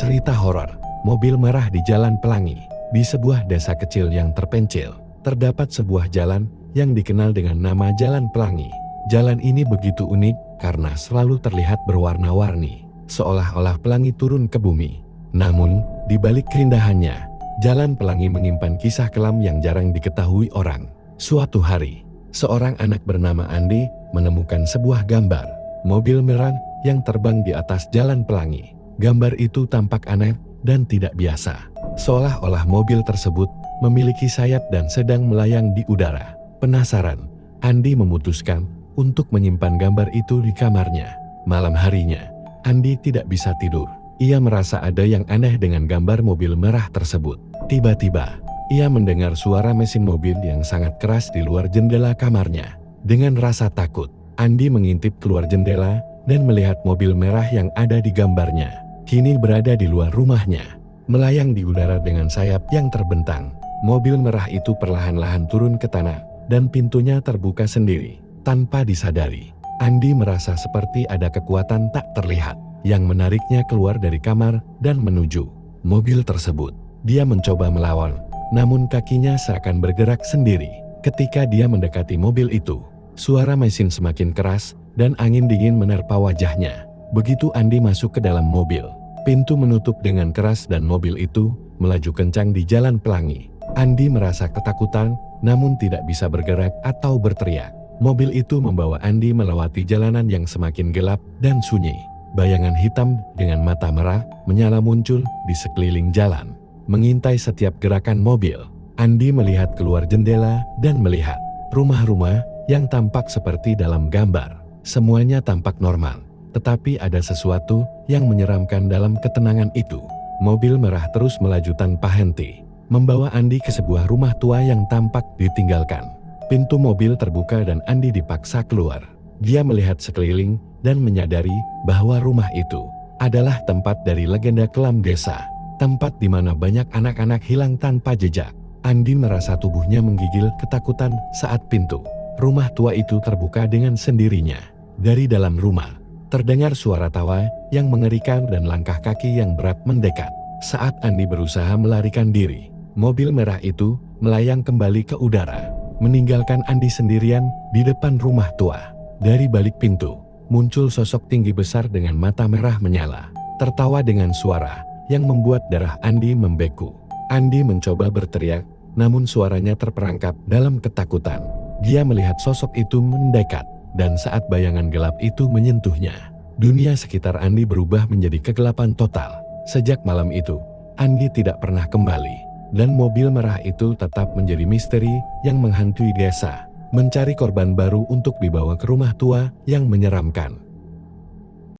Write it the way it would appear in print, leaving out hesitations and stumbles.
Cerita horor, mobil merah di Jalan Pelangi. Di sebuah desa kecil yang terpencil, terdapat sebuah jalan yang dikenal dengan nama Jalan Pelangi. Jalan ini begitu unik karena selalu terlihat berwarna-warni, seolah-olah pelangi turun ke bumi. Namun, di balik keindahannya, Jalan Pelangi menyimpan kisah kelam yang jarang diketahui orang. Suatu hari, seorang anak bernama Andi menemukan sebuah gambar mobil merah yang terbang di atas Jalan Pelangi. Gambar itu tampak aneh dan tidak biasa, seolah-olah mobil tersebut memiliki sayap dan sedang melayang di udara. Penasaran, Andi memutuskan untuk menyimpan gambar itu di kamarnya. Malam harinya, Andi tidak bisa tidur. Ia merasa ada yang aneh dengan gambar mobil merah tersebut. Tiba-tiba, ia mendengar suara mesin mobil yang sangat keras di luar jendela kamarnya. Dengan rasa takut, Andi mengintip keluar jendela dan melihat mobil merah yang ada di gambarnya kini berada di luar rumahnya, melayang di udara dengan sayap yang terbentang. Mobil merah itu perlahan-lahan turun ke tanah dan pintunya terbuka sendiri. Tanpa disadari, Andi merasa seperti ada kekuatan tak terlihat yang menariknya keluar dari kamar dan menuju mobil tersebut. Dia mencoba melawan, namun kakinya seakan bergerak sendiri. Ketika dia mendekati mobil itu, suara mesin semakin keras dan angin dingin menerpa wajahnya. Begitu Andi masuk ke dalam mobil, pintu menutup dengan keras dan mobil itu melaju kencang di Jalan Pelangi. Andi merasa ketakutan, namun tidak bisa bergerak atau berteriak. Mobil itu membawa Andi melewati jalanan yang semakin gelap dan sunyi. Bayangan hitam dengan mata merah menyala muncul di sekeliling jalan, mengintai setiap gerakan mobil. Andi melihat keluar jendela dan melihat rumah-rumah yang tampak seperti dalam gambar. Semuanya tampak normal, tetapi ada sesuatu yang menyeramkan dalam ketenangan itu. Mobil merah terus melaju tanpa henti, membawa Andi ke sebuah rumah tua yang tampak ditinggalkan. Pintu mobil terbuka dan Andi dipaksa keluar. Dia melihat sekeliling dan menyadari bahwa rumah itu adalah tempat dari legenda kelam desa, tempat di mana banyak anak-anak hilang tanpa jejak. Andi merasa tubuhnya menggigil ketakutan saat pintu rumah tua itu terbuka dengan sendirinya. Dari dalam rumah, terdengar suara tawa yang mengerikan dan langkah kaki yang berat mendekat. Saat Andi berusaha melarikan diri, mobil merah itu melayang kembali ke udara, meninggalkan Andi sendirian di depan rumah tua. Dari balik pintu, muncul sosok tinggi besar dengan mata merah menyala, tertawa dengan suara yang membuat darah Andi membeku. Andi mencoba berteriak, namun suaranya terperangkap dalam ketakutan. Dia melihat sosok itu mendekat, dan saat bayangan gelap itu menyentuhnya, dunia sekitar Andi berubah menjadi kegelapan total. Sejak malam itu, Andi tidak pernah kembali, dan mobil merah itu tetap menjadi misteri yang menghantui desa, mencari korban baru untuk dibawa ke rumah tua yang menyeramkan.